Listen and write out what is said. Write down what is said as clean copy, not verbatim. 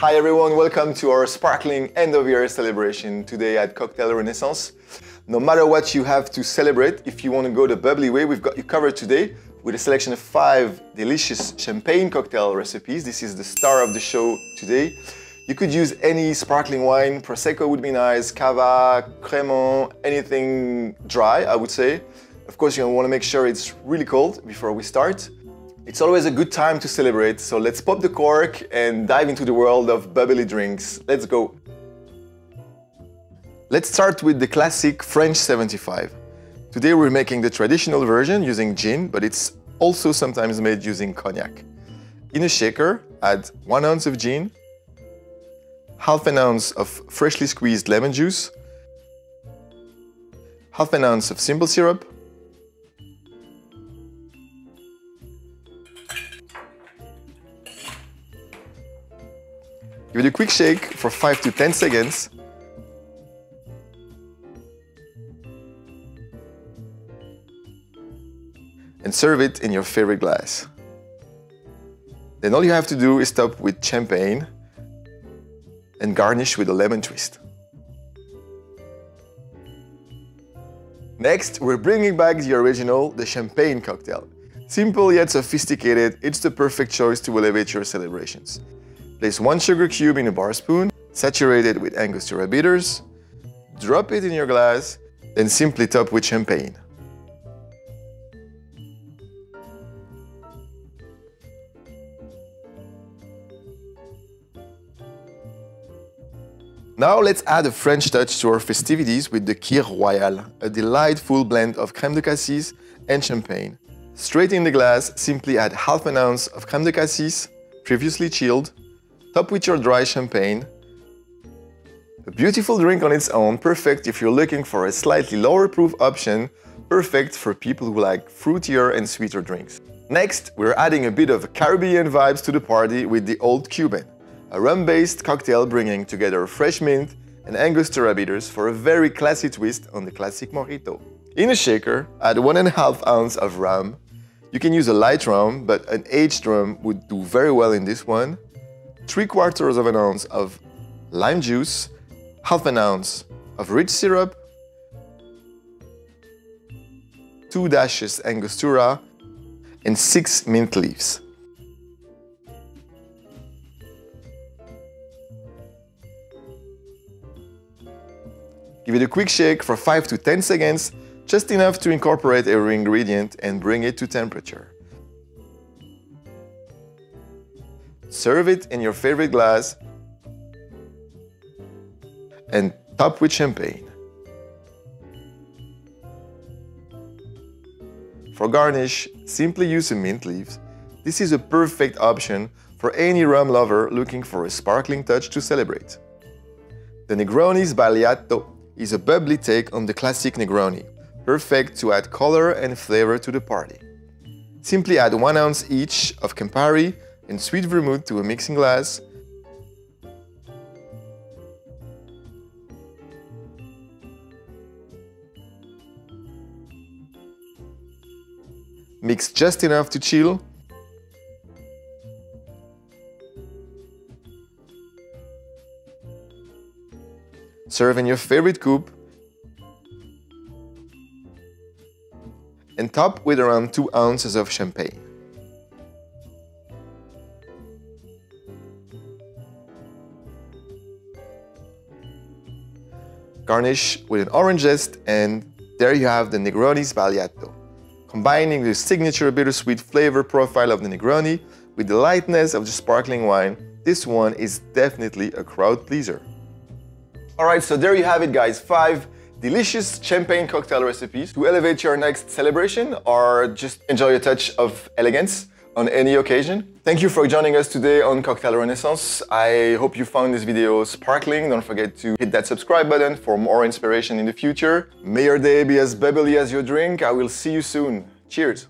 Hi everyone, welcome to our sparkling end-of-year celebration today at Cocktail Renaissance. No matter what you have to celebrate, if you want to go the bubbly way, we've got you covered today with a selection of 5 delicious champagne cocktail recipes. This is the star of the show today. You could use any sparkling wine, Prosecco would be nice, Cava, Cremant, anything dry, I would say. Of course, you want to make sure it's really cold before we start. It's always a good time to celebrate, so let's pop the cork and dive into the world of bubbly drinks. Let's go! Let's start with the classic French 75. Today we're making the traditional version using gin, but it's also sometimes made using cognac. In a shaker, add 1 ounce of gin, half an ounce of freshly squeezed lemon juice, half an ounce of simple syrup, give it a quick shake for 5 to 10 seconds. And serve it in your favorite glass. Then all you have to do is top with champagne and garnish with a lemon twist. Next, we're bringing back the original, the champagne cocktail. Simple yet sophisticated, it's the perfect choice to elevate your celebrations. Place 1 sugar cube in a bar spoon, saturate it with Angostura bitters, drop it in your glass, then simply top with champagne. Now let's add a French touch to our festivities with the Kirroal, a delightful blend of crème de cassis and champagne. Straight in the glass, simply add half an ounce of crème de cassis, previously chilled, top with your dry champagne. A beautiful drink on its own, perfect if you're looking for a slightly lower proof option, perfect for people who like fruitier and sweeter drinks. Next, we're adding a bit of Caribbean vibes to the party with the Old Cuban, a rum-based cocktail bringing together fresh mint and Angostura bitters for a very classy twist on the classic mojito. In a shaker, add 1.5 ounces of rum. You can use a light rum, but an aged rum would do very well in this one. 3/4 of an ounce of lime juice, half an ounce of rich syrup, 2 dashes Angostura, and 6 mint leaves. Give it a quick shake for 5 to 10 seconds, just enough to incorporate every ingredient and bring it to temperature. Serve it in your favorite glass and top with champagne. For garnish, simply use some mint leaves. This is a perfect option for any rum lover looking for a sparkling touch to celebrate. The Negroni Sbagliato is a bubbly take on the classic Negroni, perfect to add color and flavor to the party. Simply add 1 ounce each of Campari and sweet vermouth to a mixing glass. Mix just enough to chill. Serve in your favorite coupe. And top with around 2 ounces of champagne. Garnish with an orange zest, and there you have the Negroni Sbagliato. Combining the signature bittersweet flavor profile of the Negroni with the lightness of the sparkling wine, this one is definitely a crowd pleaser. Alright, so there you have it guys, 5 delicious champagne cocktail recipes to elevate your next celebration or just enjoy a touch of elegance on any occasion. Thank you for joining us today on Cocktail Renaissance. I hope you found this video sparkling. Don't forget to hit that subscribe button for more inspiration in the future. May your day be as bubbly as your drink. I will see you soon. Cheers!